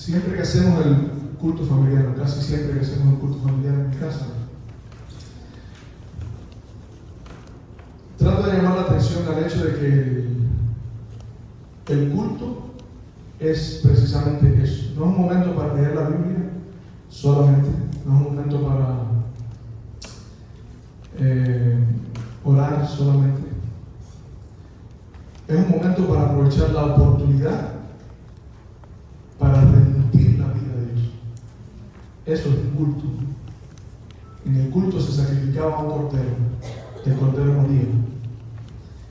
Siempre que hacemos el culto familiar, casi siempre que hacemos el culto familiar en mi casa, trato de llamar la atención al hecho de que el culto es precisamente eso. No es un momento para leer la Biblia solamente, no es un momento para orar solamente. Es un momento para aprovechar la oportunidad para rendir la vida de Dios. Eso es un culto. En el culto se sacrificaba un cordero, el cordero moría.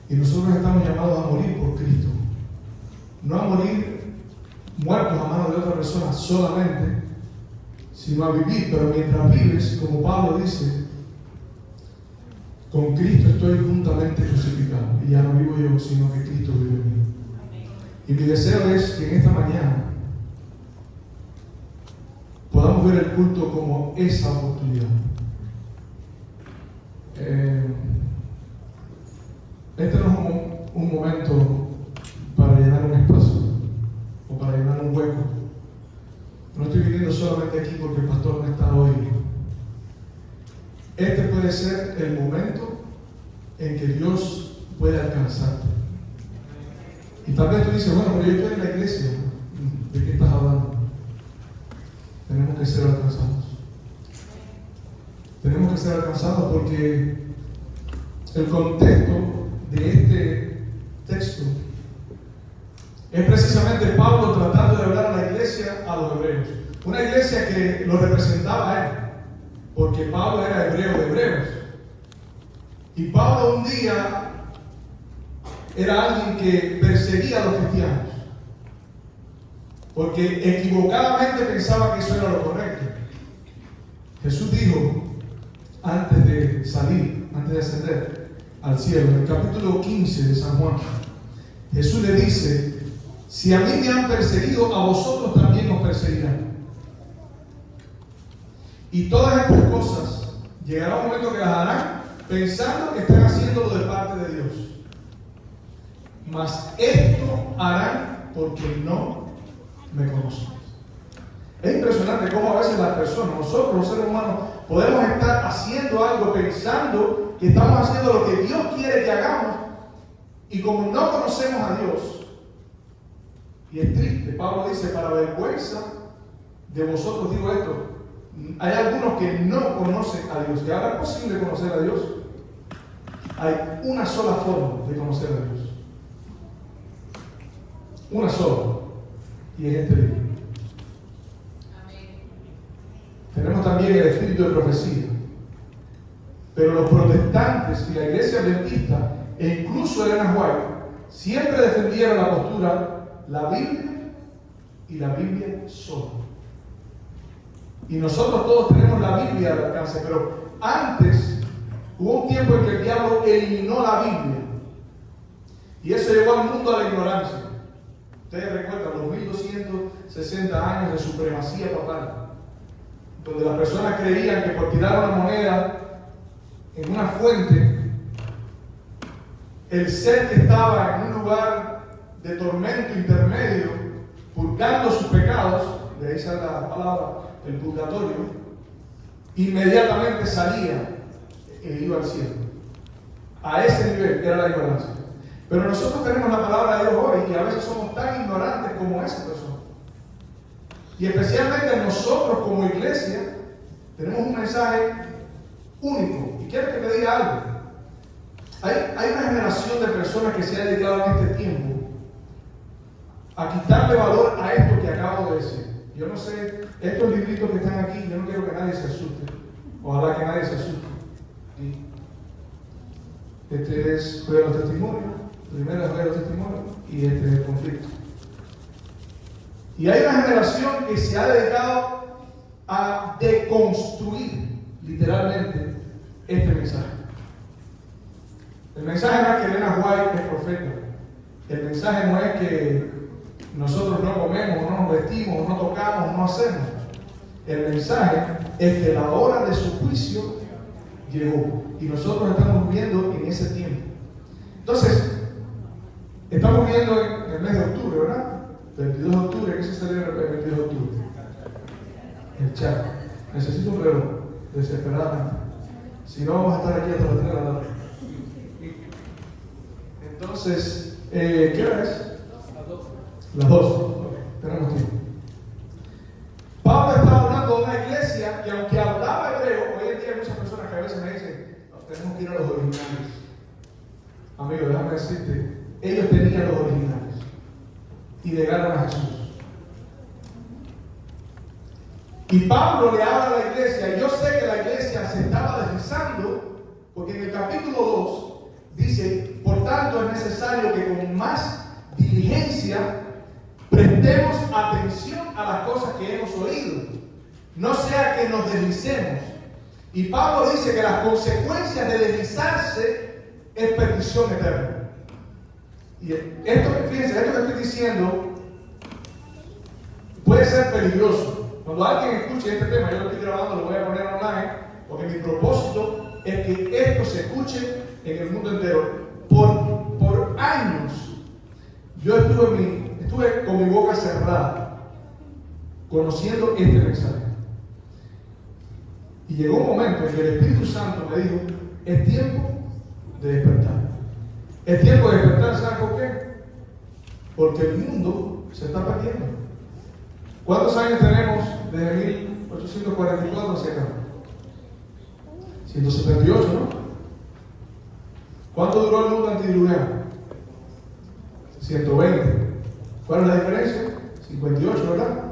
Y nosotros estamos llamados a morir por Cristo. No a morir muertos a manos de otra persona solamente, sino a vivir. Pero mientras vives, como Pablo dice, con Cristo estoy juntamente crucificado. Y ya no vivo yo, sino que Cristo vive en mí. Y mi deseo es que en esta mañana podamos ver el culto como esa oportunidad. Este no es un momento para llenar un espacio o para llenar un hueco. No estoy viniendo solamente aquí porque el pastor no está hoy. Este puede ser el momento en que Dios puede alcanzarte. Y tal vez tú dices, bueno, pero yo estoy en la iglesia. ¿De qué estás hablando? Tenemos que ser alcanzados. Tenemos que ser alcanzados porque el contexto de este texto es precisamente Pablo tratando de hablar a la iglesia, a los hebreos. Una iglesia que lo representaba a él, porque Pablo era hebreo de hebreos. Y Pablo un día era alguien que perseguía a los cristianos, porque equivocadamente pensaba que eso era lo correcto. Jesús dijo, antes de salir, antes de ascender al cielo, en el capítulo 15 de San Juan, Jesús le dice, si a mí me han perseguido, a vosotros también os perseguirán. Y todas estas cosas llegará un momento que las harán pensando que están haciéndolo de parte de Dios. Mas esto harán porque no me conocen. Es impresionante cómo a veces las personas, nosotros los seres humanos, podemos estar haciendo algo pensando que estamos haciendo lo que Dios quiere que hagamos, y como no conocemos a Dios, y es triste, Pablo dice, para vergüenza de vosotros digo esto, hay algunos que no conocen a Dios. ¿Y ahora es posible conocer a Dios? Hay una sola forma de conocer a Dios. Una sola. Y es este libro. Tenemos también el espíritu de profecía. Pero los protestantes y la iglesia adventista, e incluso Elena White, siempre defendieron la postura, la Biblia y la Biblia sola. Y nosotros todos tenemos la Biblia al alcance, pero antes hubo un tiempo en que el diablo eliminó la Biblia. Y eso llevó al mundo a la ignorancia. Ustedes recuerdan los 1260 años de supremacía papal, donde las personas creían que por tirar una moneda en una fuente, el ser que estaba en un lugar de tormento intermedio, purgando sus pecados, de ahí sale la palabra, el purgatorio, inmediatamente salía e iba al cielo. A ese nivel era la ignorancia. Pero nosotros tenemos la palabra de Dios hoy y a veces somos tan ignorantes como esa persona. Y especialmente nosotros como iglesia tenemos un mensaje único. Y quiero que te diga algo. Hay una generación de personas que se ha dedicado en este tiempo a quitarle valor a esto que acabo de decir. Yo no sé, estos libritos que están aquí, yo no quiero que nadie se asuste. Ojalá que nadie se asuste. ¿Sí? Este es Juega los Testimonios, primero es Juega los Testimonios y este es el conflicto. Y hay una generación que se ha dedicado a deconstruir literalmente este mensaje. El mensaje no es que Elena White es profeta. El mensaje no es que nosotros no comemos, no nos vestimos, no tocamos, no hacemos. El mensaje es que la hora de su juicio llegó. Y nosotros estamos viviendo en ese tiempo. Entonces, estamos viendo en el mes de octubre, ¿verdad? 22 de octubre, ¿qué se celebra el 22 de octubre? El Chaco. Necesito un reloj, desesperadamente. Si no, vamos a estar aquí hasta las 3 de la tarde. Entonces, ¿qué hora es? Las 2. Okay, tenemos tiempo. Pablo estaba hablando de una iglesia que, aunque hablaba hebreo, hoy en día hay muchas personas que a veces me dicen, tenemos que ir a los originales. Amigo, déjame decirte, ellos tenían los originales y negaron a Jesús. Y Pablo le habla a la iglesia. Yo sé que la iglesia se estaba deslizando, porque en el capítulo 2 dice, por tanto es necesario que con más diligencia prestemos atención a las cosas que hemos oído, no sea que nos deslicemos. Y Pablo dice que las consecuencias de deslizarse es perdición eterna. Y fíjense, esto que estoy diciendo puede ser peligroso. Cuando alguien escuche este tema, yo lo estoy grabando, lo voy a poner online, porque mi propósito es que esto se escuche en el mundo entero. Por años, yo estuve con mi boca cerrada, conociendo este mensaje. Y llegó un momento en que el Espíritu Santo me dijo, es tiempo de despertar. Es tiempo de despertar, ¿sabes por qué? Porque el mundo se está perdiendo. ¿Cuántos años tenemos desde 1844 hacia acá? 178, ¿no? ¿Cuánto duró el mundo antidiluviano? 120. ¿Cuál es la diferencia? 58, ¿verdad?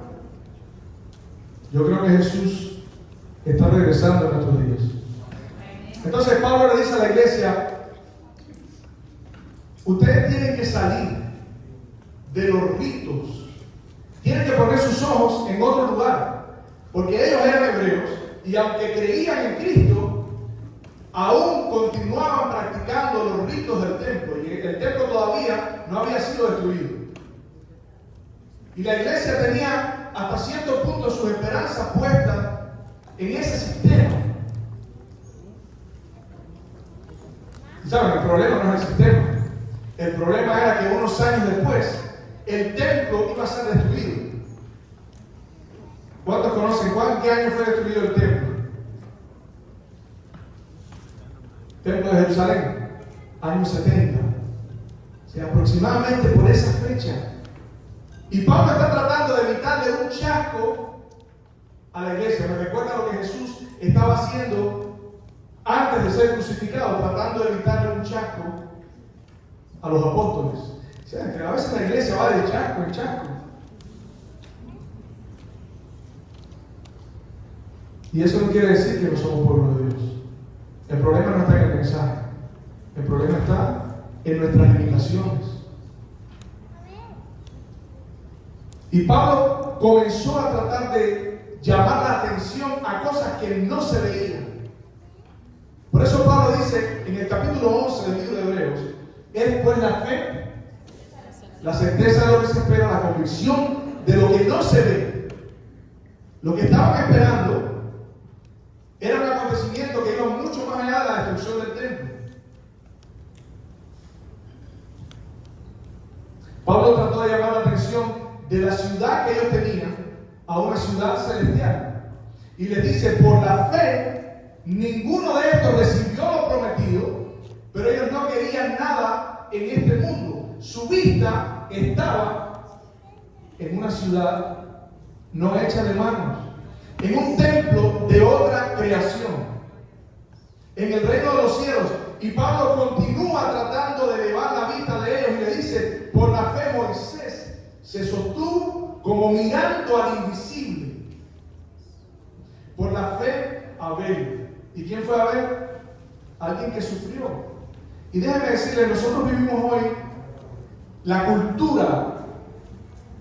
Yo creo que Jesús está regresando en nuestros días. Entonces Pablo le dice a la iglesia, ustedes tienen que salir de los ritos, tienen que poner sus ojos en otro lugar, porque ellos eran hebreos y aunque creían en Cristo, aún continuaban practicando los ritos del templo, y el templo todavía no había sido destruido. Y la iglesia tenía hasta cierto punto sus esperanzas puestas en ese sistema. ¿Saben? El problema no es el sistema. El problema era que unos años después el templo iba a ser destruido. ¿Cuántos conocen qué año fue destruido el templo? Templo de Jerusalén, años 70. O sea, aproximadamente por esa fecha. Y Pablo está tratando de evitarle un chasco a la iglesia. Me recuerda lo que Jesús estaba haciendo antes de ser crucificado, tratando de evitarle un chasco a los apóstoles. O sea, que a veces la iglesia va de chasco en chasco. Y eso no quiere decir que no somos pueblo de Dios. El problema no está en el mensaje. El problema está en nuestras limitaciones. Y Pablo comenzó a tratar de llamar la atención a cosas que no se veían. Por eso Pablo dice en el capítulo 11 del libro de Hebreos, es pues la fe, la certeza de lo que se espera, la convicción de lo que no se ve. Lo que estaban esperando era un acontecimiento que iba mucho más allá de la destrucción del templo. Pablo trató de llamar la atención de la ciudad que ellos tenían a una ciudad celestial. Y les dice, por la fe, ninguno de estos recibió lo prometido, pero ellos no querían nada en este mundo. Su vista estaba en una ciudad no hecha de manos, en un templo de otra creación, en el reino de los cielos. Y Pablo continúa tratando de elevar la vista de ellos y le dice, por la fe Moisés se sostuvo como mirando al invisible. Por la fe Abel. ¿Y quién fue Abel? Alguien que sufrió. Y déjenme decirles, nosotros vivimos hoy la cultura,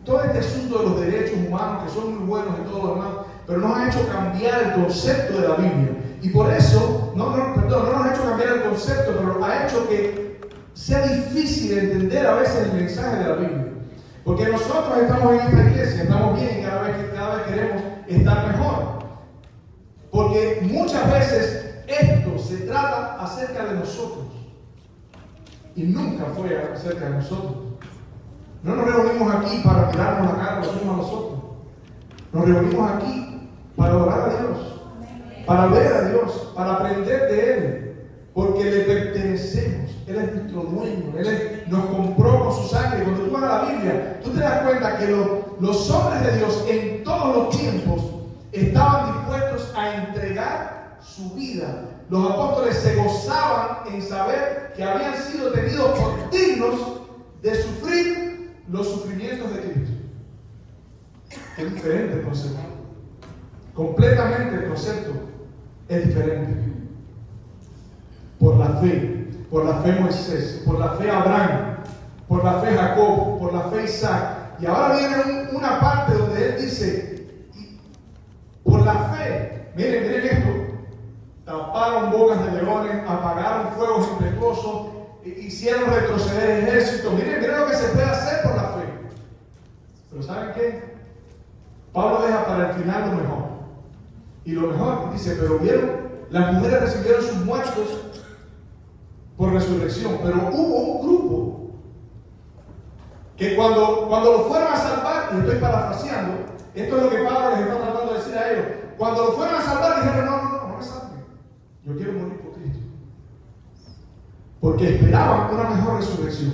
todo este asunto de los derechos humanos, que son muy buenos y todo lo demás, pero nos ha hecho cambiar el concepto de la Biblia. Y por eso, no nos ha hecho cambiar el concepto, pero ha hecho que sea difícil entender a veces el mensaje de la Biblia. Porque nosotros estamos en esta iglesia, estamos bien y cada vez queremos estar mejor. Porque muchas veces esto se trata acerca de nosotros. Y nunca fue acerca de nosotros. No nos reunimos aquí aquí para mirarnos la cara los unos a los otros. Nos reunimos aquí para adorar a Dios, para ver a Dios, para aprender de Él, porque le pertenecemos. Él es nuestro dueño, nos compró con su sangre. Cuando tú vas a la Biblia, tú te das cuenta que los hombres de Dios en todos los tiempos estaban dispuestos a entregar su vida. Los apóstoles se gozaban en saber que habían sido tenidos por dignos de sufrir los sufrimientos de Cristo. Es diferente el concepto. Completamente el concepto es diferente. Por la fe Moisés, por la fe Abraham, por la fe Jacob, por la fe Isaac. Y ahora viene una parte donde él dice, por la fe, miren esto, taparon bocas de leones, apagaron fuegos impetuosos, hicieron retroceder ejércitos. Miren lo que se puede hacer por la fe. Pero ¿saben qué? Pablo deja para el final lo mejor. Y lo mejor, dice, pero vieron, las mujeres recibieron sus muertos por resurrección, pero hubo un grupo que cuando lo fueron a salvar, y estoy parafraseando, esto es lo que Pablo les está tratando de decir a ellos, cuando lo fueron a salvar dijeron, no me salven, yo quiero morir por Cristo, porque esperaban una mejor resurrección.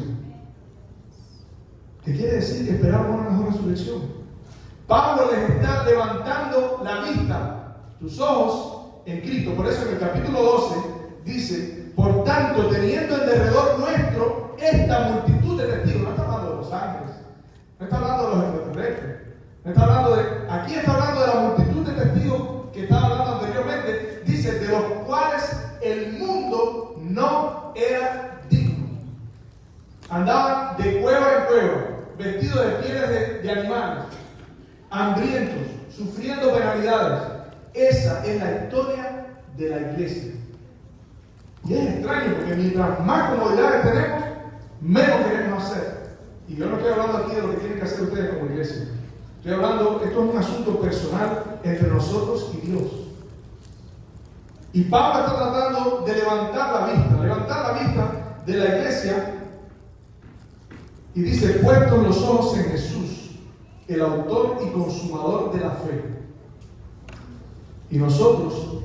¿Qué quiere decir que esperaban una mejor resurrección? Pablo les está levantando la vista, tus ojos en Cristo. Por eso en el capítulo 12 dice, por tanto, teniendo en derredor nuestro esta multitud de testigos, no está hablando de los ángeles, no está hablando de los extraterrestres, no está hablando aquí está hablando de la multitud de testigos que estaba hablando anteriormente, dice, de los cuales el mundo no era digno. Andaban de cueva en cueva, vestidos de pieles de animales, hambrientos, sufriendo penalidades. Esa es la historia de la iglesia. Y es extraño porque mientras más comodidades tenemos, menos queremos hacer. Y yo no estoy hablando aquí de lo que tienen que hacer ustedes como iglesia. Estoy hablando, esto es un asunto personal entre nosotros y Dios. Y Pablo está tratando de levantar la vista de la iglesia. Y dice, puestos los ojos en Jesús, el autor y consumador de la fe. Y nosotros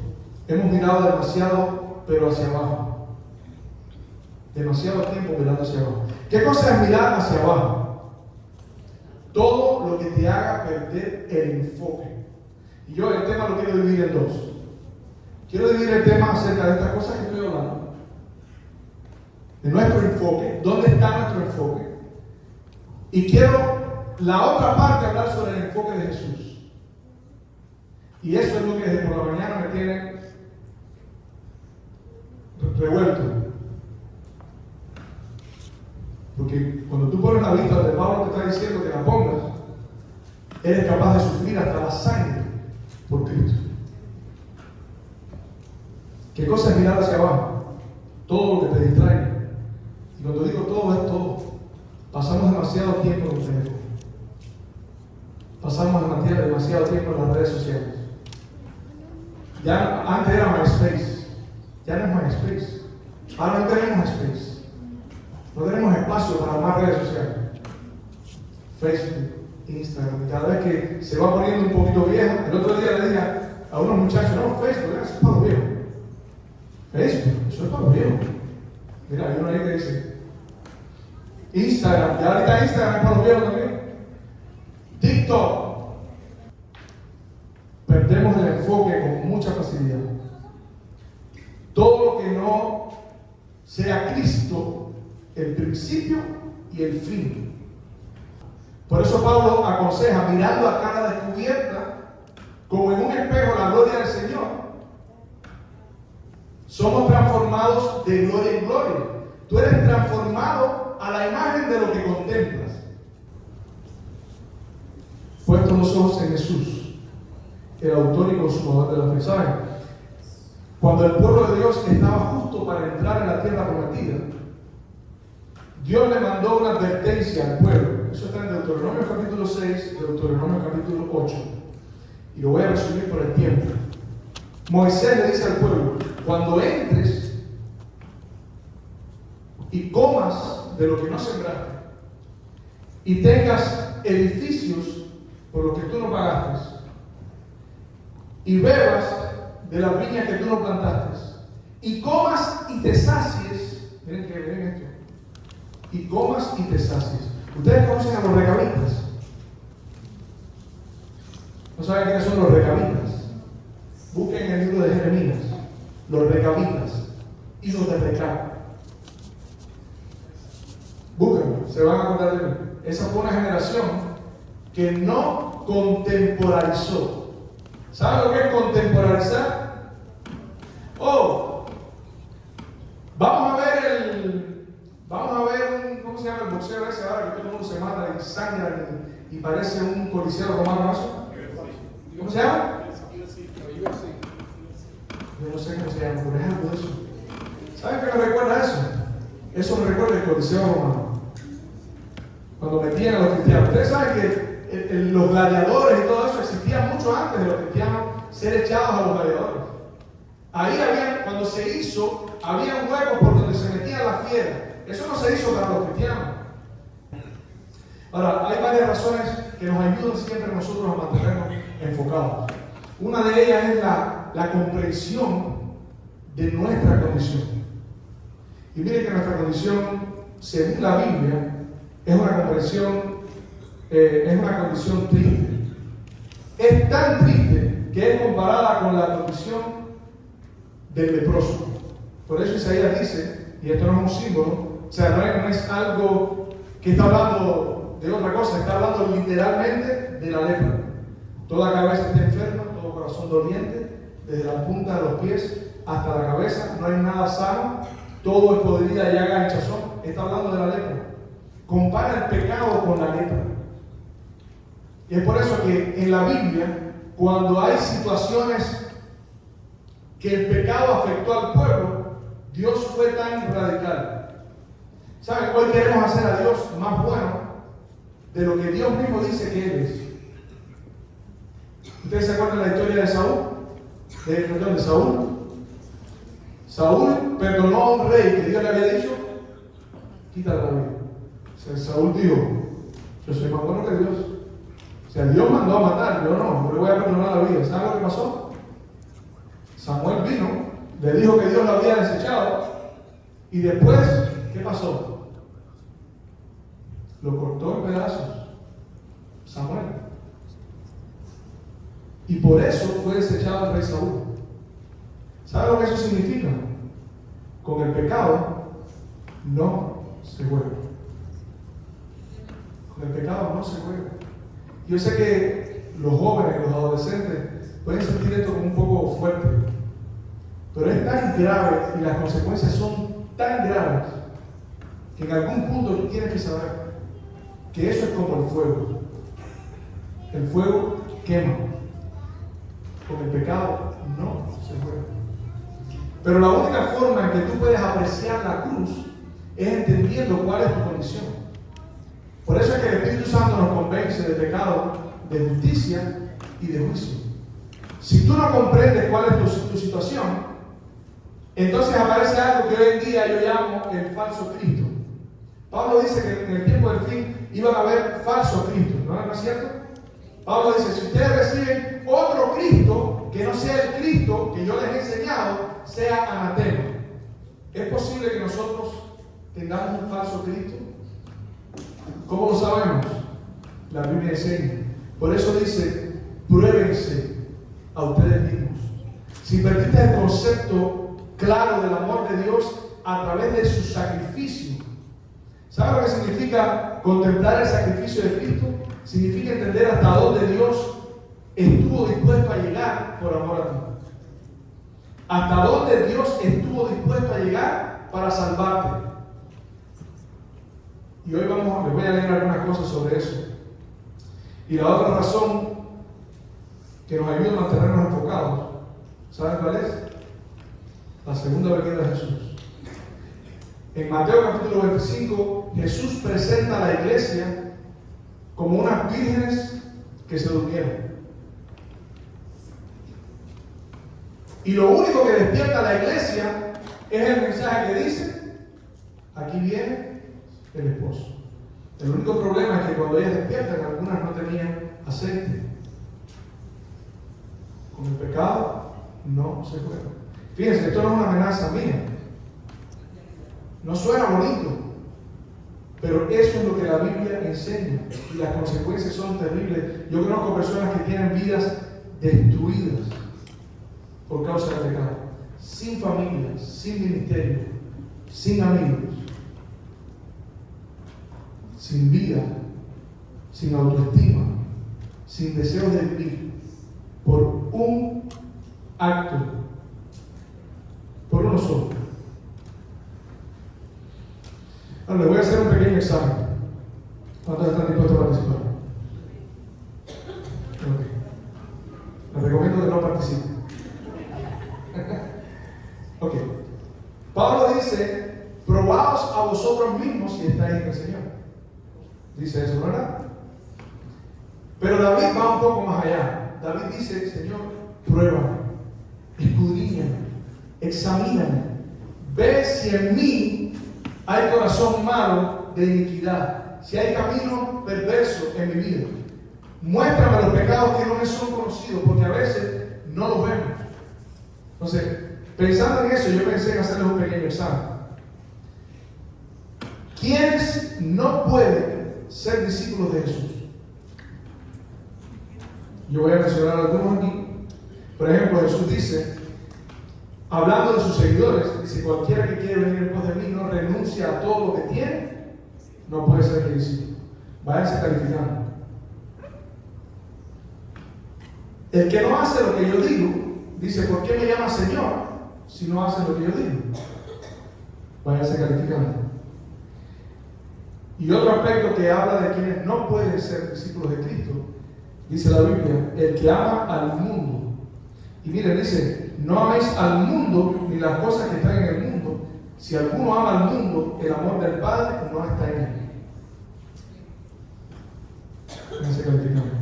hemos mirado demasiado, pero hacia abajo. Demasiado tiempo mirando hacia abajo. ¿Qué cosa es mirar hacia abajo? Todo lo que te haga perder el enfoque. Y yo el tema lo quiero dividir en dos. Quiero dividir el tema acerca de estas cosas que estoy hablando. De nuestro enfoque. ¿Dónde está nuestro enfoque? Y quiero la otra parte hablar sobre el enfoque de Jesús. Y eso es lo que desde por la mañana me tiene revuelto. Porque cuando tú pones la vista donde Pablo te está diciendo que la pongas, eres capaz de sufrir hasta la sangre por Cristo. ¿Qué cosa es mirar hacia abajo? Todo lo que te distrae. Y cuando digo todo, es todo. Pasamos demasiado tiempo en el teléfono. Pasamos demasiado tiempo en las redes sociales. Ya antes era MySpace. Ya no es MySpace. Ahora no tenemos MySpace. No tenemos espacio para más redes sociales. Facebook, Instagram. Cada vez que se va poniendo un poquito viejo, el otro día le dije a unos muchachos, no, Facebook, eso es para los viejos. Facebook, eso es para los viejos. Mira, hay uno ahí que dice Instagram, ya ahorita Instagram es para los viejos también. TikTok. Perdemos el enfoque con mucha facilidad. Todo lo que no sea Cristo, el principio y el fin. Por eso Pablo aconseja, mirando a cara descubierta, como en un espejo, la gloria del Señor. Somos transformados de gloria en gloria. Tú eres transformado a la imagen de lo que contemplas. Puestos los ojos en Jesús, el autor y consumador de la fe. ¿Saben? Cuando el pueblo de Dios estaba justo para entrar en la tierra prometida, Dios le mandó una advertencia al pueblo. Eso está en Deuteronomio capítulo 6, Deuteronomio capítulo 8. Y lo voy a resumir por el tiempo. Moisés le dice al pueblo, cuando entres y comas de lo que no sembraste, y tengas edificios por los que tú no pagaste y bebas de las viñas que tú no plantaste y comas y te sacies. Miren esto. Y comas y te sacies. ¿Ustedes conocen a los recabitas? ¿No saben quiénes son los recabitas? Busquen en el libro de Jeremías. Los recabitas, hijos de Recab. Búsquenlo, se van a acordar de mí. Esa fue una generación que no contemporarizó. ¿Saben lo que es contemporarizar? Oh, vamos a ver ¿cómo se llama el boxeo ese ahora que todo el mundo se mata y sangra y parece un coliseo romano? ¿Cómo se llama? Yo no sé cómo se llama, pero es algo de eso. ¿Saben qué me recuerda eso? Eso me recuerda el coliseo romano. Cuando metían a los cristianos. Ustedes saben que los gladiadores y todo eso existían mucho antes de los cristianos ser echados a los gladiadores. Ahí cuando se hizo, había huecos por donde se metía la fiera. Eso no se hizo para los cristianos. Ahora, hay varias razones que nos ayudan siempre nosotros a mantenernos enfocados. Una de ellas es la comprensión de nuestra condición. Y miren que nuestra condición, según la Biblia, es una condición triste. Es tan triste que es comparada con la condición del leproso. Por eso Isaías dice, y esto no es un símbolo, o sea, no es algo que está hablando de otra cosa, está hablando literalmente de la lepra. Toda cabeza está enferma, todo corazón doliente, desde la punta de los pies hasta la cabeza, no hay nada sano, todo es podrida, llaga, hinchazón. Está hablando de la lepra. Compara el pecado con la lepra. Y es por eso que en la Biblia, cuando hay situaciones que el pecado afectó al pueblo, Dios fue tan radical. ¿Saben? Hoy queremos hacer a Dios más bueno de lo que Dios mismo dice que Él es. ¿Ustedes se acuerdan la historia de Saúl? De Saúl. Saúl perdonó a un rey que Dios le había dicho, quítale la vida. O sea, Saúl dijo, yo soy más bueno que Dios. O sea, Dios mandó a matar, yo no le voy a perdonar la vida. ¿Saben lo que pasó? Samuel vino, le dijo que Dios lo había desechado y después, ¿qué pasó? Lo cortó en pedazos. Samuel. Y por eso fue desechado el rey Saúl. ¿Sabe lo que eso significa? Con el pecado no se juega. Con el pecado no se juega. Yo sé que los jóvenes, los adolescentes pueden sentir esto como un poco fuerte, pero es tan grave y las consecuencias son tan graves que en algún punto tú tienes que saber que eso es como el fuego. El fuego quema. Con el pecado no se juega. Pero la única forma en que tú puedes apreciar la cruz es entendiendo cuál es tu condición. Por eso es que el Espíritu Santo nos convence de pecado, de justicia y de juicio. Si tú no comprendes cuál es tu situación, entonces aparece algo que hoy en día yo llamo el falso Cristo. Pablo dice que en el tiempo del fin iban a haber falsos Cristos, ¿no es cierto? Pablo dice, si ustedes reciben otro Cristo que no sea el Cristo que yo les he enseñado, sea anatema. ¿Es posible que nosotros tengamos un falso Cristo? ¿Cómo lo sabemos? La Biblia enseña. Por eso dice, pruébense a ustedes mismos. Si perdiste el concepto claro del amor de Dios a través de su sacrificio, ¿sabe lo que significa contemplar el sacrificio de Cristo? Significa entender hasta dónde Dios estuvo dispuesto a llegar por amor a ti. Hasta dónde Dios estuvo dispuesto a llegar para salvarte. Y hoy les voy a leer algunas cosas sobre eso. Y la otra razón que nos ayuda a mantenernos enfocados, ¿saben cuál es? La segunda venida de Jesús. En Mateo capítulo 25, Jesús presenta a la iglesia como unas vírgenes que se durmieron. Y lo único que despierta a la iglesia es el mensaje que dice, aquí viene el esposo. El único problema es que cuando ellas despiertan, algunas no tenían aceite. Con el pecado no se juega. Fíjense, esto no es una amenaza mía. No suena bonito, pero eso es lo que la Biblia enseña y las consecuencias son terribles. Yo conozco personas que tienen vidas destruidas por causa del pecado, sin familia, sin ministerio, sin amigos, sin vida, sin autoestima, sin deseo de vivir, por un acto, por uno solo. Ahora les voy a hacer un pequeño examen. ¿Cuántos están dispuestos a participar? Okay. Les recomiendo que no participen. Ok. Pablo dice, probaos a vosotros mismos si estáis en el Señor. Dice eso, ¿verdad? Pero David va un poco más allá. David dice, Señor, pruébame, escudriñame, examíname, ve si en mí hay corazón malo de iniquidad, si hay camino perverso en mi vida. Muéstrame los pecados que no me son conocidos, porque a veces no los vemos. Entonces, pensando en eso, yo pensé en hacerles un pequeño examen. ¿Quiénes no pueden ser discípulos de Jesús? Yo voy a mencionar algunos aquí. Por ejemplo, Jesús dice, hablando de sus seguidores, dice, cualquiera que quiere venir en pos de mí no renuncia a todo lo que tiene, no puede ser mi discípulo. Váyanse calificando. El que no hace lo que yo digo, dice, ¿por qué me llama Señor si no hace lo que yo digo? Váyanse calificando. Y otro aspecto que habla de quienes no pueden ser discípulos de Cristo, dice la Biblia, el que ama al mundo. Y miren, dice, no améis al mundo ni las cosas que están en el mundo. Si alguno ama al mundo, el amor del Padre no está en él. Váyanse calificando.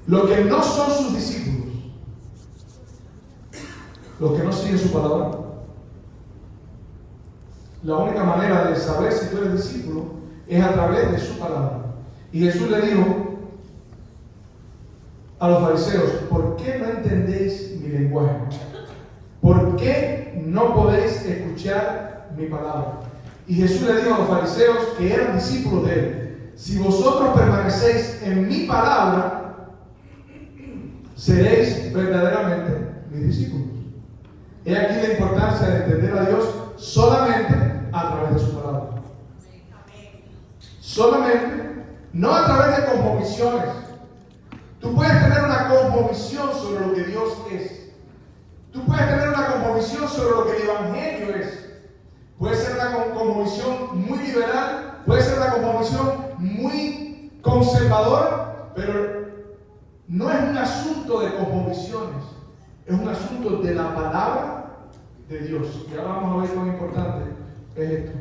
Los que no son sus discípulos, los que no siguen su palabra, la única manera de saber si tú eres discípulo es a través de su palabra. Y Jesús le dijo a los fariseos, ¿por qué no entendéis mi lenguaje? ¿Por qué no podéis escuchar mi palabra? Y Jesús le dijo a los fariseos que eran discípulos de él, si vosotros permanecéis en mi palabra, seréis verdaderamente mis discípulos. He aquí la importancia de entender a Dios solamente a través de su palabra. Solamente, no a través de cosmovisiones. Tú puedes tener una cosmovisión sobre lo que Dios es. Tú puedes tener una cosmovisión sobre lo que el Evangelio es. Puede ser una cosmovisión muy liberal, puede ser una cosmovisión muy conservadora, pero no es un asunto de cosmovisiones, es un asunto de la palabra de Dios. Y ahora vamos a ver cuán importante es esto.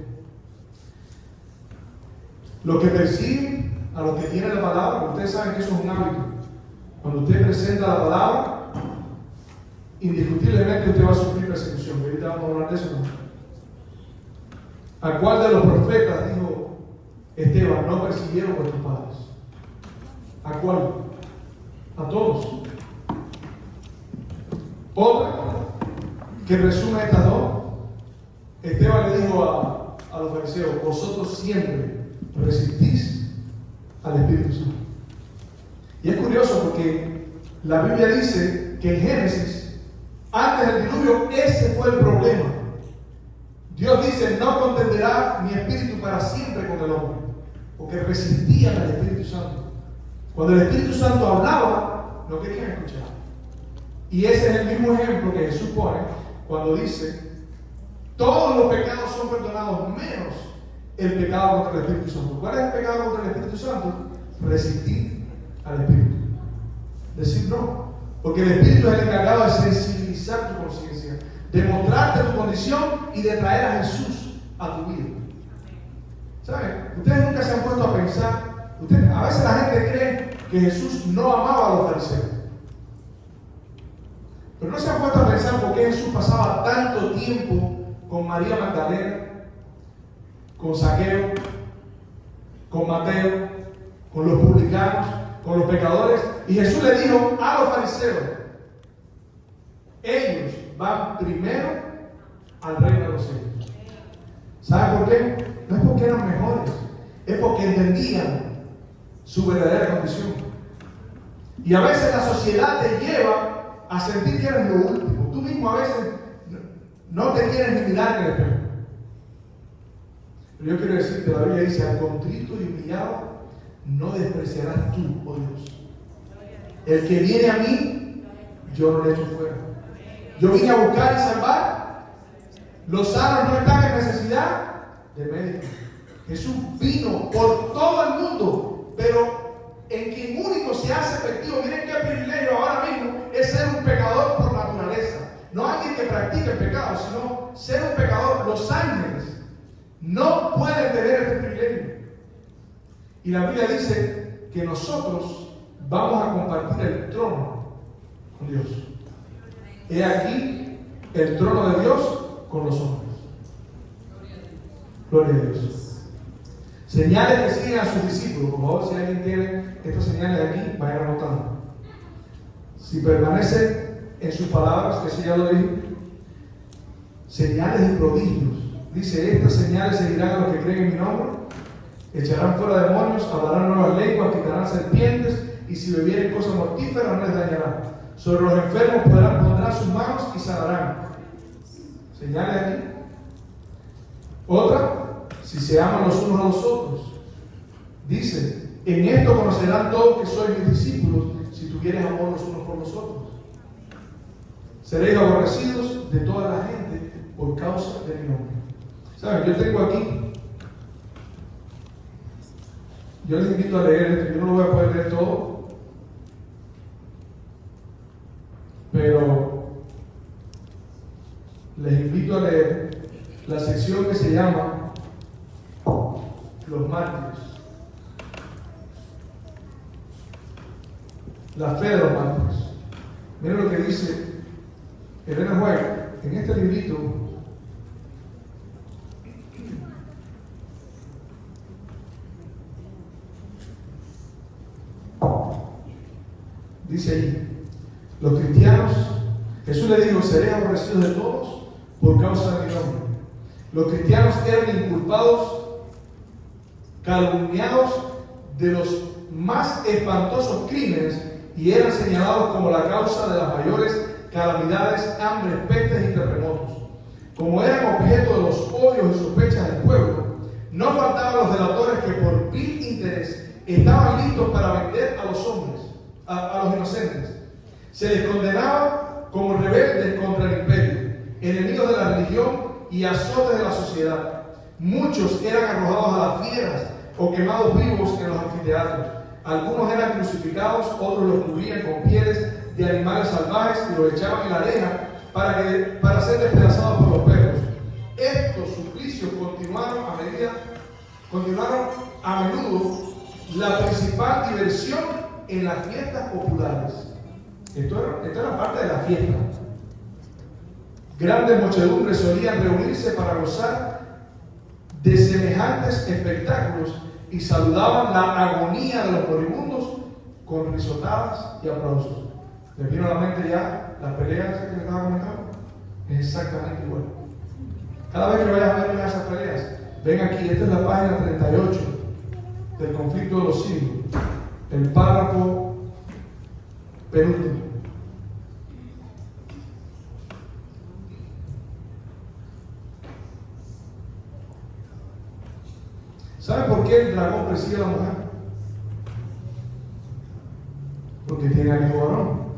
Los que persiguen a los que tienen la palabra, ustedes saben que eso es un hábito. Cuando usted presenta la palabra, indiscutiblemente usted va a sufrir persecución. Ahorita vamos a hablar de eso, ¿no? ¿A cuál de los profetas dijo Esteban, no persiguieron vuestros padres? ¿A cuál? A todos. Otra que resume estas dos. Esteban le dijo a los fariseos, vosotros siempre resistís al Espíritu Santo. Y es curioso porque la Biblia dice que en Génesis, antes del diluvio, ese fue el problema. Dios dice, no contenderá mi espíritu para siempre con el hombre, porque resistían al Espíritu Santo. Cuando el Espíritu Santo hablaba, no querían escuchar. Y ese es el mismo ejemplo que Jesús pone cuando dice, todos los pecados son perdonados, menos el pecado contra el Espíritu Santo. ¿Cuál es el pecado contra el Espíritu Santo? Resistir al Espíritu. Decir no. Porque el Espíritu es el encargado de sensibilizar tu conciencia, de mostrarte tu condición y de traer a Jesús a tu vida. ¿Saben? Ustedes nunca se han puesto a pensar. A veces la gente cree que Jesús no amaba a los fariseos. Pero no se han puesto a pensar por qué Jesús pasaba tanto tiempo con María Magdalena, con Zaqueo, con Mateo, con los publicanos, con los pecadores. Y Jesús le dijo a los fariseos: ellos van primero al reino de los cielos. ¿Sabe por qué? No es porque eran mejores, es porque entendían su verdadera condición. Y a veces la sociedad te lleva a sentir que eres lo último. Tú mismo a veces no te quieres ni mirar en el espejo. Pero yo quiero decirte, la Biblia dice: al contrito y humillado no despreciarás tú, oh Dios. El que viene a mí, yo no le echo fuera. Yo vine a buscar y salvar. Los sanos no están en necesidad de médico. Jesús vino por todo el mundo, pero en quien único se hace efectivo. Miren qué privilegio ahora mismo es ser un pecador por naturaleza. No alguien que practique el pecado, sino ser un pecador. Los ángeles no pueden tener este privilegio. Y la Biblia dice que nosotros vamos a compartir el trono con Dios. He aquí el trono de Dios con los hombres. Gloria a Dios. Señales que siguen a sus discípulos. Por favor, si alguien tiene estas señales de aquí, vayan anotando. Si permanece en sus palabras, que sí ya lo dije, señales y prodigios. Dice: estas señales seguirán a los que creen en mi nombre. Echarán fuera demonios, hablarán nuevas lenguas, quitarán serpientes, y si bebieren cosas mortíferas no les dañará. Sobre los enfermos pondrán sus manos y sanarán. Señales aquí. Otra: si se aman los unos a los otros. Dice: en esto conocerán todos que sois mis discípulos, si tuviereis amor los unos por los otros. Seréis aborrecidos de toda la gente por causa de mi nombre. ¿Saben? Yo tengo aquí, yo les invito a leer esto. Yo no lo voy a poder leer todo, pero les invito a leer la sección que se llama Los mártires. La fe de los mártires. Miren lo que dice Elena White en este librito. Dice ahí: los cristianos, Jesús le dijo: seréis aborrecidos de todos por causa de mi nombre. Los cristianos eran inculpados, calumniados de los más espantosos crímenes y eran señalados como la causa de las mayores calamidades, hambres, pestes y terremotos. Como eran objeto de los odios y sospechas del pueblo, no faltaban los delatores que por vil interés estaban listos para vender a los hombres, a los inocentes. Se les condenaba como rebeldes contra el imperio, enemigos de la religión y azotes de la sociedad. Muchos eran arrojados a las fieras o quemados vivos en los anfiteatros. Algunos eran crucificados, otros los cubrían con pieles de animales salvajes y los echaban en la arena para ser despedazados por los perros. Estos suplicios continuaron a menudo la principal diversión en las fiestas populares. Esto era parte de la fiesta. Grandes muchedumbres solían reunirse para gozar de semejantes espectáculos y saludaban la agonía de los moribundos con risotadas y aplausos. ¿Les vino a la mente ya las peleas que les estaba comentando? Es exactamente igual. Cada vez que vayas a ver una de esas peleas, ven aquí, esta es la página 38 del conflicto de los siglos, el párrafo penúltimo. ¿Sabe por qué el dragón persigue a la mujer? Porque tiene al hijo varón.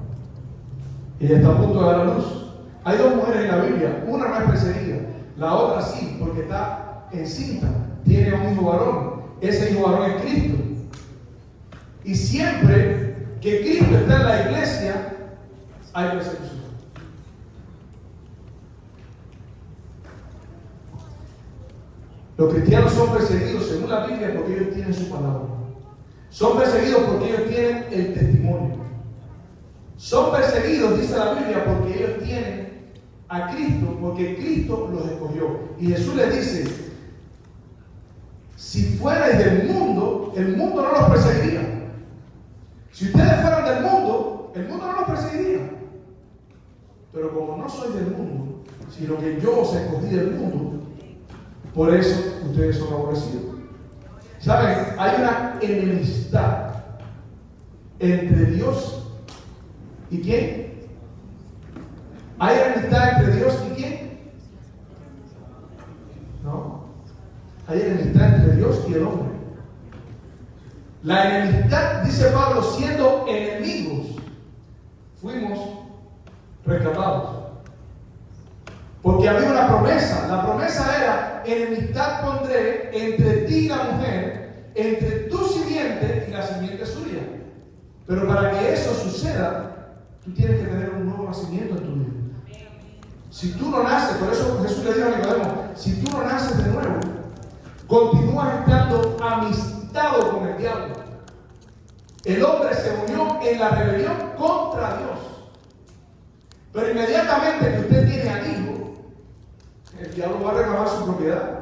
Ella está a punto de dar a luz. Hay dos mujeres en la Biblia, una no es perseguida, la otra sí, porque está encinta, tiene un hijo varón. Ese hijo varón es Cristo. Y siempre que Cristo está en la iglesia, hay persecución. Los cristianos son perseguidos según la Biblia porque ellos tienen su palabra. Son perseguidos porque ellos tienen el testimonio. Son perseguidos, dice la Biblia, porque ellos tienen a Cristo, porque Cristo los escogió. Y Jesús les dice: si fuerais del mundo, el mundo no los perseguiría. Si ustedes fueran del mundo, el mundo no los perseguiría. Pero como no soy del mundo, sino que yo os escogí del mundo, por eso ustedes son aborrecidos. ¿Saben? Hay una enemistad entre Dios y ¿quién? ¿Hay enemistad entre Dios y quién? No. Hay enemistad entre Dios y el hombre. La enemistad, dice Pablo, siendo enemigos, fuimos rescatados. Porque había una promesa. La promesa era: enemistad pondré entre ti y la mujer, entre tu simiente y la simiente suya. Pero para que eso suceda, tú tienes que tener un nuevo nacimiento en tu vida. Si tú no naces, por eso Jesús le dijo a Nicodemo, si tú no naces de nuevo, continúas estando amistado con el diablo. El hombre se unió en la rebelión contra Dios. Pero inmediatamente que usted tiene al hijo, el diablo va a reclamar su propiedad.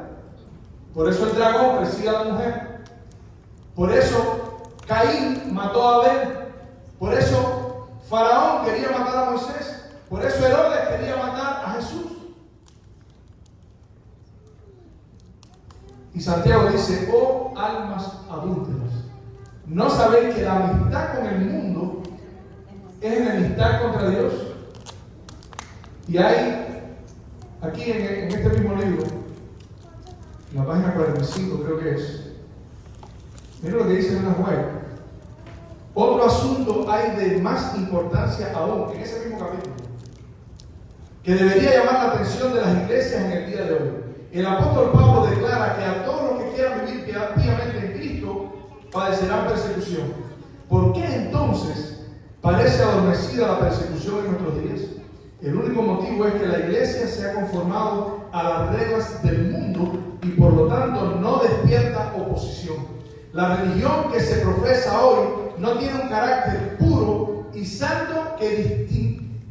Por eso el dragón persigue a la mujer. Por eso Caín mató a Abel. Por eso Faraón quería matar a Moisés. Por eso Herodes quería matar a Jesús. Y Santiago dice: oh almas adúlteras, ¿no sabéis que la amistad con el mundo es enemistad contra Dios? Y hay, aquí en este mismo libro, en la página 45 creo que es, miren lo que dice Ellen White. Otro asunto hay de más importancia aún, en ese mismo capítulo, que debería llamar la atención de las iglesias en el día de hoy. El apóstol Pablo declara que a todos los que quieran vivir piamente en Cristo padecerán persecución. ¿Por qué entonces parece adormecida la persecución en nuestros días? El único motivo es que la iglesia se ha conformado a las reglas del mundo y por lo tanto no despierta oposición. La religión que se profesa hoy no tiene un carácter puro y santo que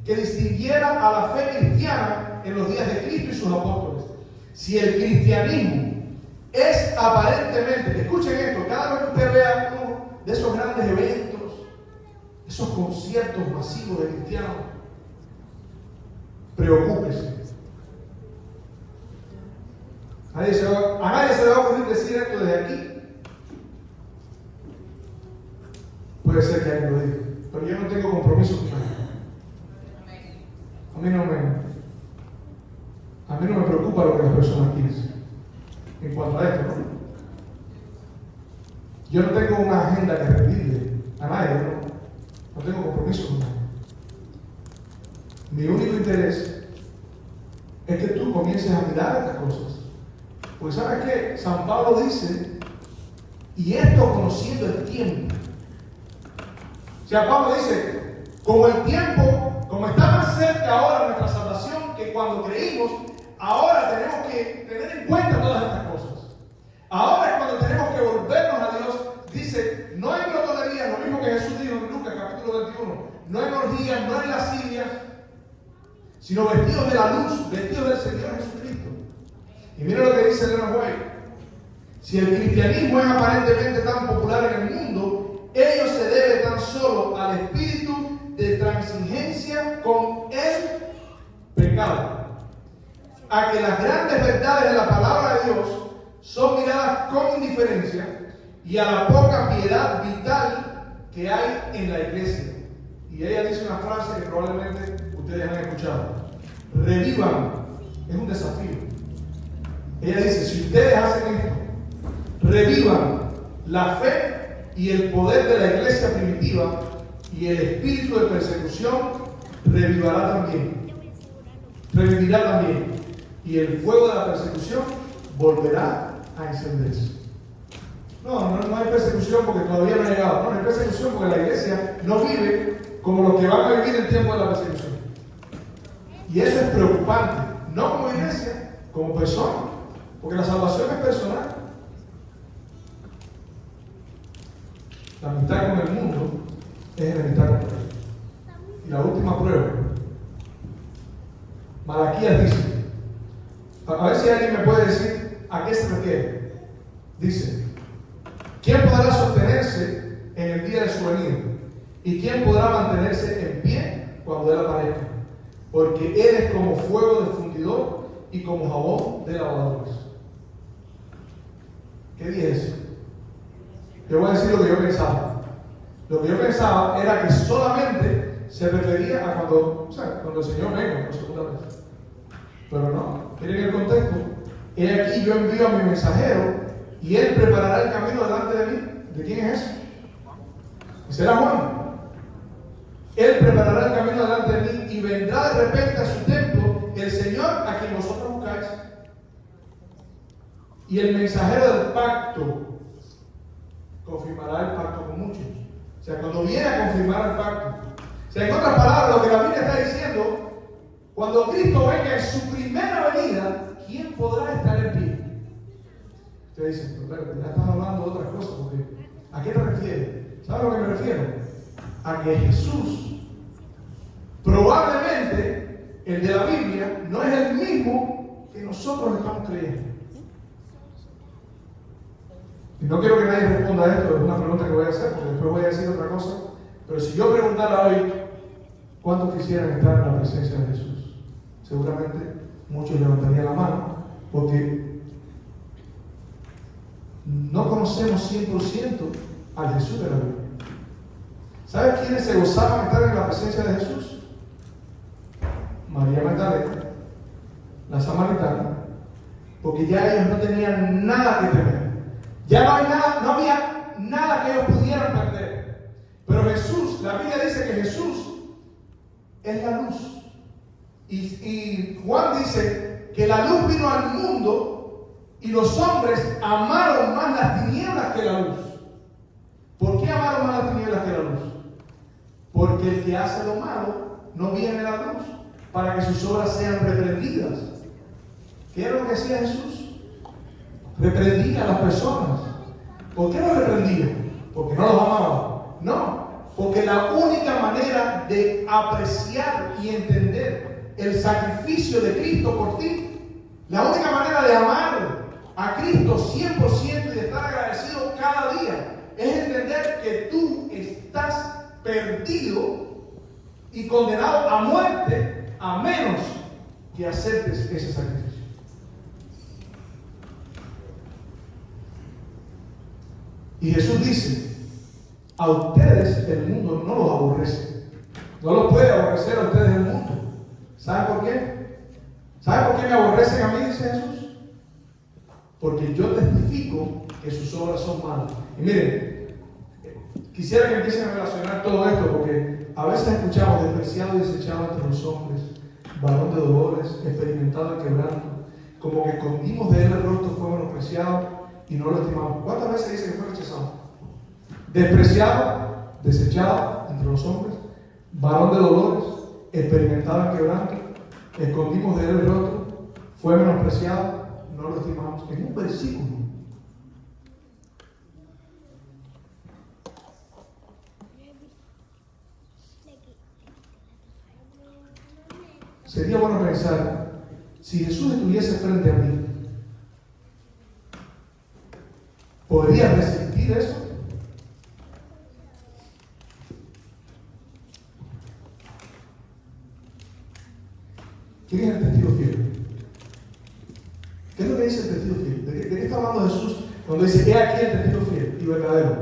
distinguiera a la fe cristiana en los días de Cristo y sus apóstoles. Si el cristianismo es aparentemente, escuchen esto, cada vez que usted vea uno de esos grandes eventos, esos conciertos masivos de cristianos, preocúpese. A nadie se le va a ocurrir decir esto desde aquí. Puede ser que alguien lo diga, pero yo no tengo compromiso con nadie. A mí no me preocupa lo que las personas piensen en cuanto a esto, ¿no? Yo no tengo una agenda que rendirle a nadie, no tengo compromiso con nadie. Mi único interés es que tú comiences a mirar estas cosas. Pues ¿sabes qué? San Pablo dice, y esto conociendo el tiempo. O sea, Pablo dice, como el tiempo, como está más cerca ahora nuestra salvación que cuando creímos, ahora tenemos que tener en cuenta todas estas cosas. Ahora es cuando tenemos que volvernos a Dios. Dice, no en glotonería, lo mismo que Jesús dijo en Lucas capítulo 21, no en orgías, no en lascivias, sino vestidos de la luz, vestidos del Señor Jesucristo. Y mira lo que dice Ellen White. Si el cristianismo es aparentemente tan popular en el mundo, ello se debe tan solo al espíritu de transigencia con el pecado, a que las grandes verdades de la palabra de Dios son miradas con indiferencia y a la poca piedad vital que hay en la iglesia. Y ella dice una frase que probablemente ustedes han escuchado: revivan. Es un desafío. Ella dice, si ustedes hacen esto, revivan la fe y el poder de la iglesia primitiva, y el espíritu de persecución revivirá también, y el fuego de la persecución volverá a encenderse. No hay persecución porque todavía no ha llegado. No hay persecución porque la iglesia no vive como los que van a vivir el tiempo de la persecución. Y eso es preocupante, no como iglesia, como persona, porque la salvación es personal. La amistad con el mundo es enemistad con Dios. Y la última prueba, Malaquías dice, a ver si alguien me puede decir a qué se refiere. Dice, ¿Quién podrá sostenerse en el día de su venida? ¿Y quién podrá mantenerse en pie cuando Él aparezca? Porque Él es como fuego de fundidor y como jabón de lavadores. ¿Qué dije eso? Yo voy a decir lo que yo pensaba. Lo que yo pensaba era que solamente se refería a cuando el Señor venga por segunda vez. Pero no, miren el contexto. He aquí yo envío a mi mensajero y Él preparará el camino delante de mí. ¿De quién es ese? Ese era Juan. Él preparará el camino delante de mí y vendrá de repente a su templo el Señor a quien vosotros buscáis. Y el mensajero del pacto confirmará el pacto con muchos. O sea, cuando viene a confirmar el pacto. O sea, en otras palabras, lo que la Biblia está diciendo, cuando Cristo venga en su primera venida, ¿quién podrá estar en pie? Ustedes dicen, pero claro, ya estás hablando de otras cosas, porque ¿a qué te refieres? ¿Sabes a lo que me refiero? A que Jesús, probablemente, el de la Biblia, no es el mismo que nosotros estamos creyendo. Y no quiero que nadie responda a esto, es una pregunta que voy a hacer, porque después voy a decir otra cosa. Pero si yo preguntara hoy, ¿cuántos quisieran estar en la presencia de Jesús? Seguramente muchos levantarían la mano, porque no conocemos 100% al Jesús de la Biblia. ¿Sabes quiénes se gozaban de estar en la presencia de Jesús? María Magdalena, la samaritana, porque ya ellos no tenían nada que temer. Ya no había nada que ellos pudieran perder. Pero Jesús, la Biblia dice que Jesús es la luz. Y Juan dice que la luz vino al mundo y los hombres amaron más las tinieblas que la luz. ¿Por qué amaron más las tinieblas que la luz? Porque el que hace lo malo no viene a la luz para que sus obras sean reprendidas. ¿Qué era lo que hacía Jesús? Reprendía a las personas. ¿Por qué los reprendía? Porque no los amaba. No, porque la única manera de apreciar y entender el sacrificio de Cristo por ti, la única manera de amar a Cristo 100% y de estar agradecido cada día, es entender que tú estás perdido y condenado a muerte a menos que aceptes ese sacrificio. Y Jesús dice, a ustedes el mundo no los aborrece. No los puede aborrecer a ustedes el mundo. ¿Saben por qué? ¿Saben por qué me aborrecen a mí? Dice Jesús. Porque yo testifico que sus obras son malas. Y miren, quisiera que empiecen a relacionar todo esto, porque a veces escuchamos despreciado y desechado entre los hombres, varón de dolores, experimentado en quebranto, como que escondimos de él el rostro, fue menospreciado y no lo estimamos. ¿Cuántas veces dice que fue rechazado? Despreciado, desechado entre los hombres, varón de dolores, experimentado en quebranto, escondimos de él el rostro, fue menospreciado, no lo estimamos. Es un versículo. Sería bueno pensar, si Jesús estuviese frente a mí, ¿podría resistir eso? ¿Quién es el testigo fiel? ¿Qué es lo que dice el testigo fiel? ¿De qué está hablando Jesús cuando dice, he aquí el testigo fiel y verdadero?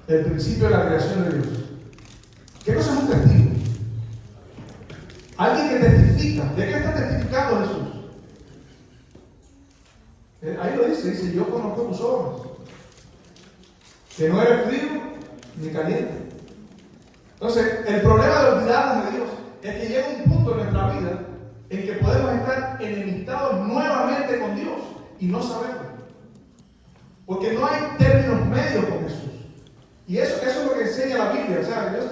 El principio de la creación de Dios. ¿Qué cosa es un testigo? Alguien que testifica. ¿De qué está testificando Jesús? Ahí lo dice, yo conozco tus obras, que no eres frío ni caliente. Entonces, el problema de olvidarnos de Dios es que llega un punto en nuestra vida en que podemos estar enemistados nuevamente con Dios y no sabemos. Porque no hay términos medios con Jesús. Y eso es lo que enseña la Biblia. O sea, Dios,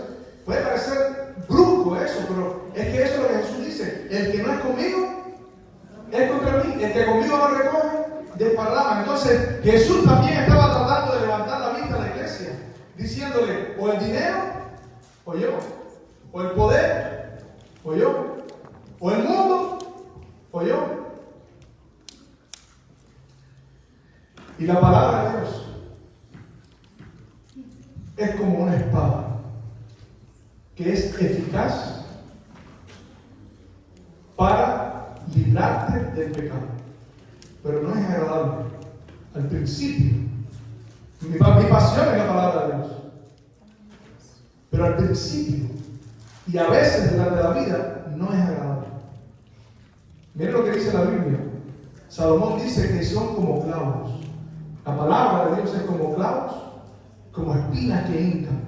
puede parecer brusco eso, pero es que eso es lo que Jesús dice. El que no es conmigo, es contra mí. El que conmigo no recoge, desparrama. Entonces, Jesús también estaba tratando de levantar la vista a la iglesia, diciéndole, o el dinero, o yo, o el poder, o yo, o el mundo, o yo. Y la palabra de Dios es como una espada que es eficaz para librarte del pecado, pero no es agradable al principio. Mi pasión es la palabra de Dios, pero al principio y a veces durante la vida no es agradable. Miren lo que dice la Biblia. Salomón dice que son como clavos. La palabra de Dios es como clavos, como espinas que hincan.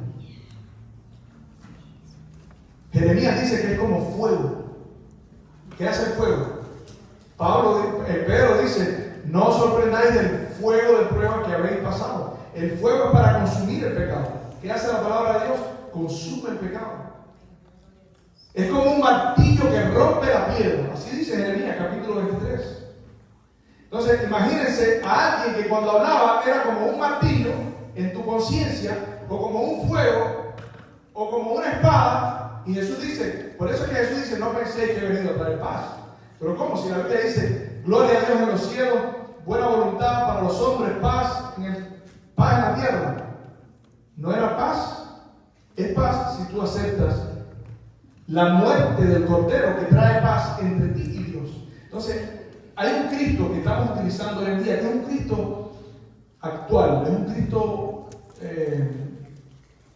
Jeremías dice que es como fuego. ¿Qué hace el fuego? Pedro dice: no os sorprendáis del fuego de prueba que habéis pasado. El fuego es para consumir el pecado. ¿Qué hace la palabra de Dios? Consume el pecado. Es como un martillo que rompe la piedra. Así dice Jeremías, capítulo 23. Entonces, imagínense a alguien que cuando hablaba era como un martillo en tu conciencia, o como un fuego, o como una espada. Y Jesús dice, por eso es que Jesús dice: no penséis que he venido a traer paz. Pero ¿cómo? Si la Biblia dice: gloria a Dios en los cielos, buena voluntad para los hombres, paz en la tierra. ¿No era paz? Es paz si tú aceptas la muerte del Cordero que trae paz entre ti y Dios. Entonces, hay un Cristo que estamos utilizando hoy en día, que es un Cristo actual, es un Cristo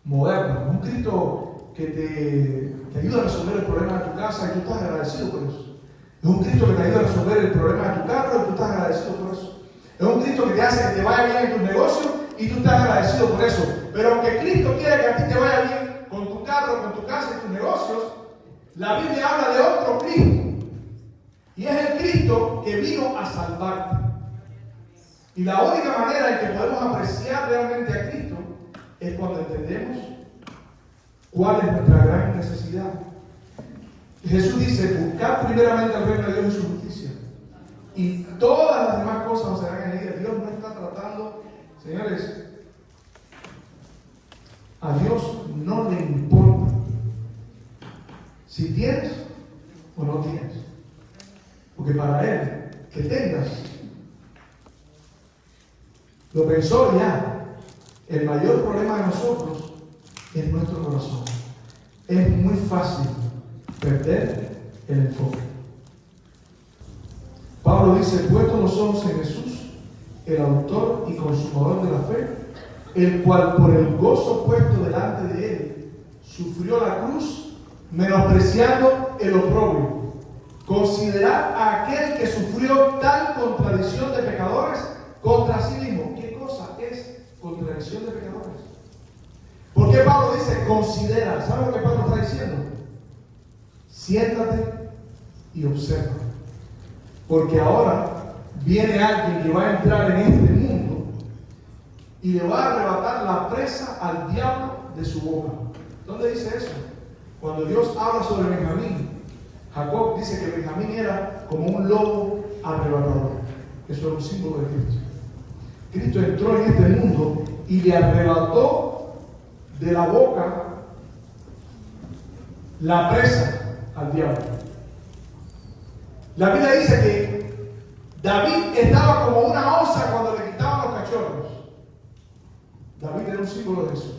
moderno, es un Cristo que te ayuda a resolver el problema de tu casa y tú estás agradecido por eso. Es un Cristo que te ayuda a resolver el problema de tu carro y tú estás agradecido por eso. Es un Cristo que te hace que te vaya bien en tus negocios y tú estás agradecido por eso. Pero aunque Cristo quiere que a ti te vaya bien con tu carro, con tu casa y tus negocios, la Biblia habla de otro Cristo. Y es el Cristo que vino a salvarte. Y la única manera en que podemos apreciar realmente a Cristo es cuando entendemos cuál es nuestra gran necesidad. Jesús dice: buscad primeramente al reino de Dios y su justicia, y todas las demás cosas os serán añadidas. Dios no está tratando, señores, a Dios no le importa si tienes o no tienes, porque para Él, que tengas, lo pensó ya. El mayor problema de nosotros es nuestro corazón. Es muy fácil perder el enfoque. Pablo dice: puestos los ojos en Jesús, el autor y consumador de la fe, el cual por el gozo puesto delante de él sufrió la cruz, menospreciando el oprobio. Considerad a aquel que sufrió tal contradicción de pecadores contra sí mismo. ¿Qué cosa es contradicción de pecadores? ¿Por qué Pablo dice considera? ¿Sabes lo que Pablo está diciendo? Siéntate y observa. Porque ahora viene alguien que va a entrar en este mundo y le va a arrebatar la presa al diablo de su boca. ¿Dónde dice eso? Cuando Dios habla sobre Benjamín, Jacob dice que Benjamín era como un lobo arrebatador. Eso es un símbolo de Cristo. Cristo entró en este mundo y le arrebató de la boca la presa al diablo. La Biblia dice que David estaba como una osa cuando le quitaban los cachorros. David era un símbolo de Jesús.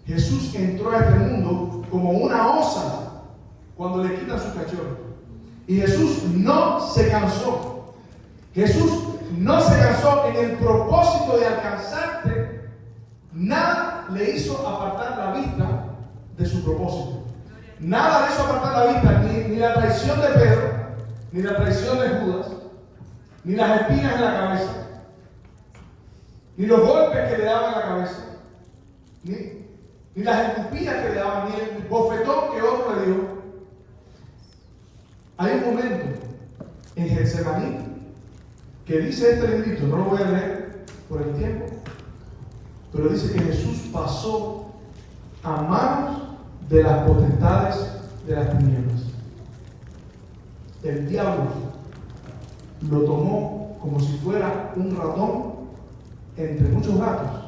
Jesús entró a este mundo como una osa cuando le quitan sus cachorros. Y Jesús no se cansó. Jesús no se cansó en el propósito de alcanzarte. Nada le hizo apartar la vista de su propósito. Nada le hizo apartar la vista, ni la traición de Pedro, ni la traición de Judas, ni las espinas en la cabeza, ni los golpes que le daban en la cabeza, ni las escupidas que le daban, ni el bofetón que otro le dio. Hay un momento en Getsemaní que dice este librito, no lo voy a leer por el tiempo, pero dice que Jesús pasó a manos de las potestades de las tinieblas. El diablo lo tomó como si fuera un ratón entre muchos gatos.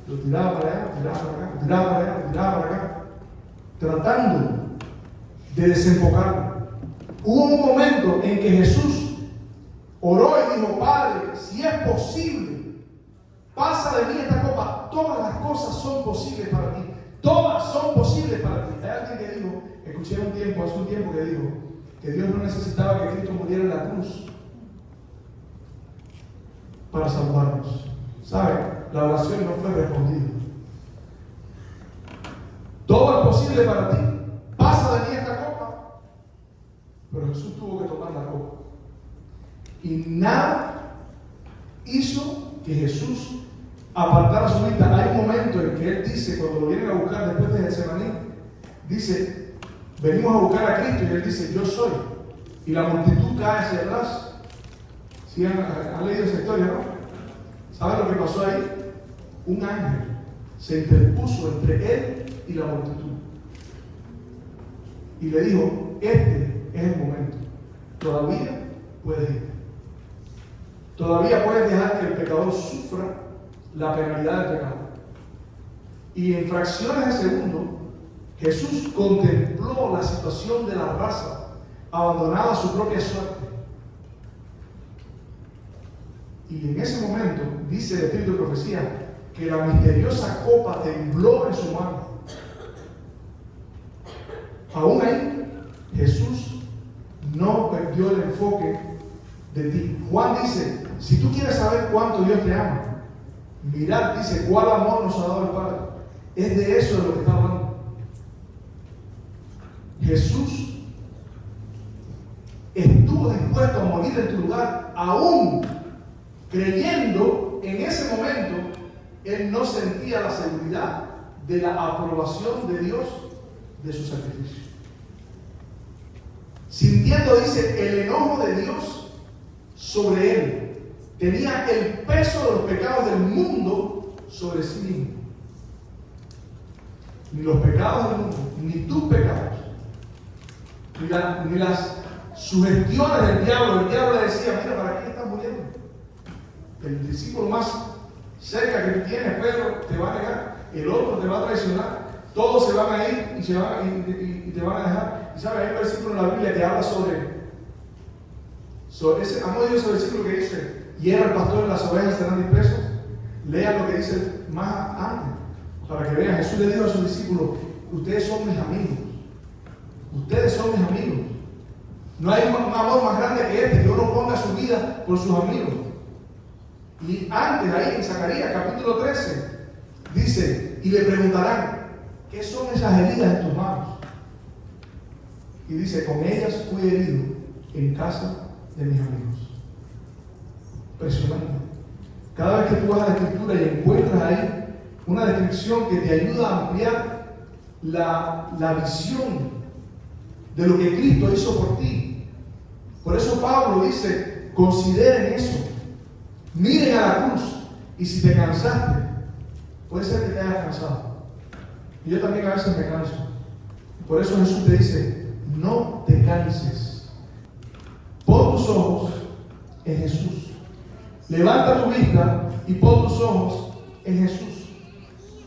Lo tiraba para allá, tiraba para acá, tiraba para allá, tiraba para acá, tratando de desenfocarlo. Hubo un momento en que Jesús oró y dijo: Padre, si es posible, pasa de mí esta copa. Todas las cosas son posibles para ti. Todas son posibles para ti. Hay alguien que dijo, escuché hace un tiempo que dijo, que Dios no necesitaba que Cristo muriera en la cruz para salvarnos. ¿Sabe? La oración no fue respondida. Todo es posible para ti. Pasa de mí esta copa. Pero Jesús tuvo que tomar la copa. Y nada hizo que Jesús apartara su vista. Hay un momento en que Él dice, cuando lo vienen a buscar después de Getsemaní, dice, venimos a buscar a Cristo, y Él dice, yo soy. Y la multitud cae hacia atrás. ¿Sí han leído esa historia, no? ¿Saben lo que pasó ahí? Un ángel se interpuso entre Él y la multitud. Y le dijo, este es el momento. Todavía puedes ir. Todavía puedes dejar que el pecador sufra la penalidad del pecado. Y en fracciones de segundo, Jesús contempló la situación de la raza abandonada a su propia suerte. Y en ese momento, dice el Espíritu de Profecía, que la misteriosa copa tembló en su mano. Aún ahí, Jesús no perdió el enfoque de ti. Juan dice, si tú quieres saber cuánto Dios te ama, mirad, dice, cuál amor nos ha dado el Padre. Es de eso de lo que está hablando. Jesús estuvo dispuesto a morir en tu lugar, aún creyendo en ese momento. Él no sentía la seguridad de la aprobación de Dios de su sacrificio. Sintiendo, dice, el enojo de Dios sobre él. Tenía el peso de los pecados del mundo sobre sí mismo. Ni los pecados del mundo, ni tus pecados, ni las sugestiones del diablo. El diablo le decía, mira, ¿para qué estás muriendo? El discípulo más cerca que tú tienes, Pedro, te va a negar, el otro te va a traicionar, todos se van a ir y te van a dejar. Y sabes, hay un versículo en la Biblia que habla sobre ese, amo Dios, ese versículo que dice, hiera el pastor y las ovejas serán dispersos. Lean lo que dice más antes, para que vean. Jesús le dijo a sus discípulos, ustedes son mis amigos, ustedes son mis amigos. No hay un amor más grande que este, que uno ponga su vida por sus amigos. Y antes, ahí en Zacarías capítulo 13, dice, y le preguntarán, ¿qué son esas heridas en tus manos? Y dice, con ellas fui herido en casa de mis amigos. Impresionante. Cada vez que tú vas a la Escritura y encuentras ahí una descripción que te ayuda a ampliar la visión de lo que Cristo hizo por ti. Por eso Pablo dice, consideren eso. Miren a la cruz, y si te cansaste, puede ser que te hayas cansado. Y yo también a veces me canso. Por eso Jesús te dice, no te canses. Pon tus ojos en Jesús. Levanta tu vista y pon tus ojos en Jesús.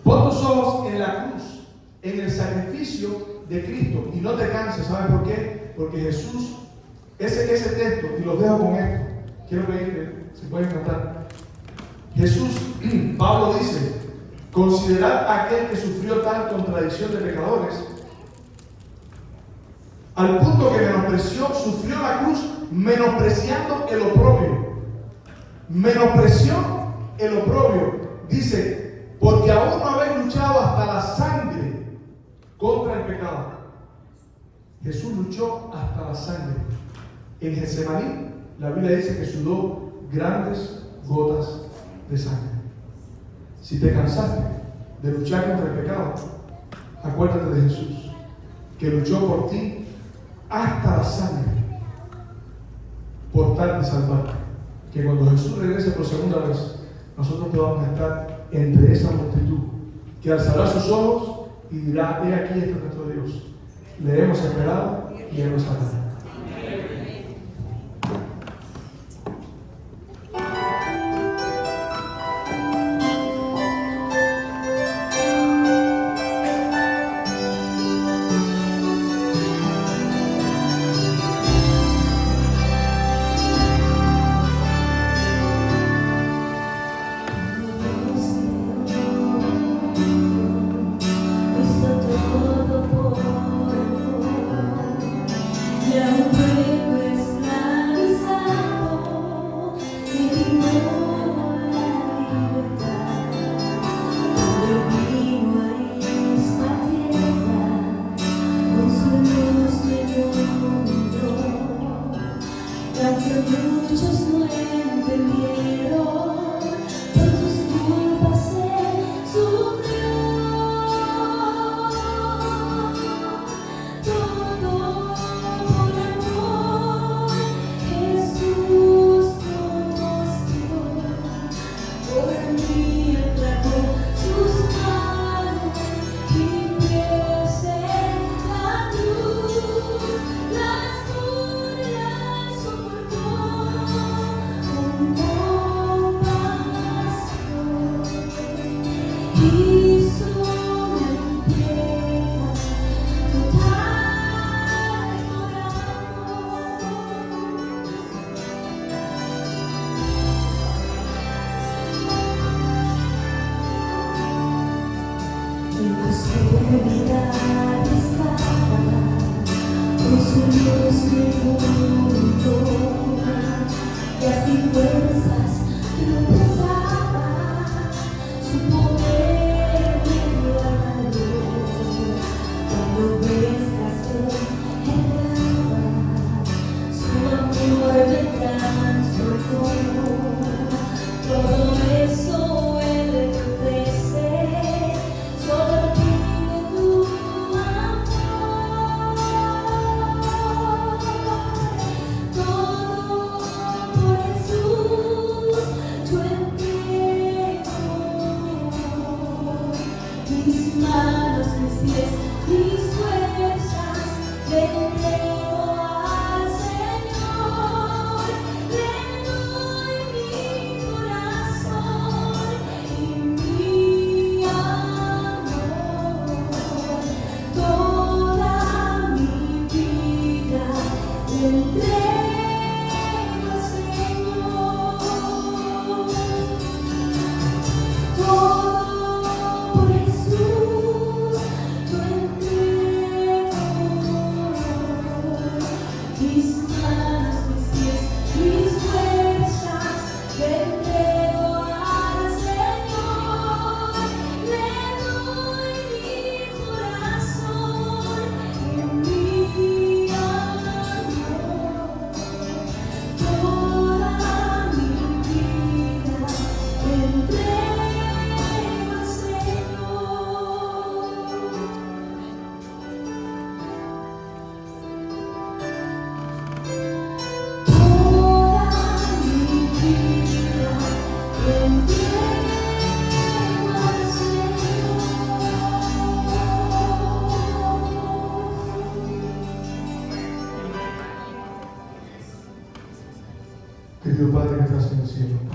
Pon tus ojos en la cruz, en el sacrificio de Cristo, y no te canses. ¿Sabes por qué? Porque Jesús, ese texto, y los dejo con esto. Quiero que se pueden cantar. Jesús, Pablo dice, considerad a aquel que sufrió tal contradicción de pecadores, al punto que sufrió la cruz, menospreciando el oprobio. Menospreció el oprobio. Dice, porque aún no habéis luchado hasta la sangre contra el pecado. Jesús luchó hasta la sangre. En Getsemaní, la Biblia dice que sudó grandes gotas de sangre. Si te cansaste de luchar contra el pecado, acuérdate de Jesús, que luchó por ti hasta la sangre, por tal de salvarte. Que cuando Jesús regrese por segunda vez, nosotros podamos estar entre esa multitud, que alzará sus ojos y dirá, he aquí este nuestro Dios. Le hemos esperado y hemos salvado. Querido Padre que estás en el cielo,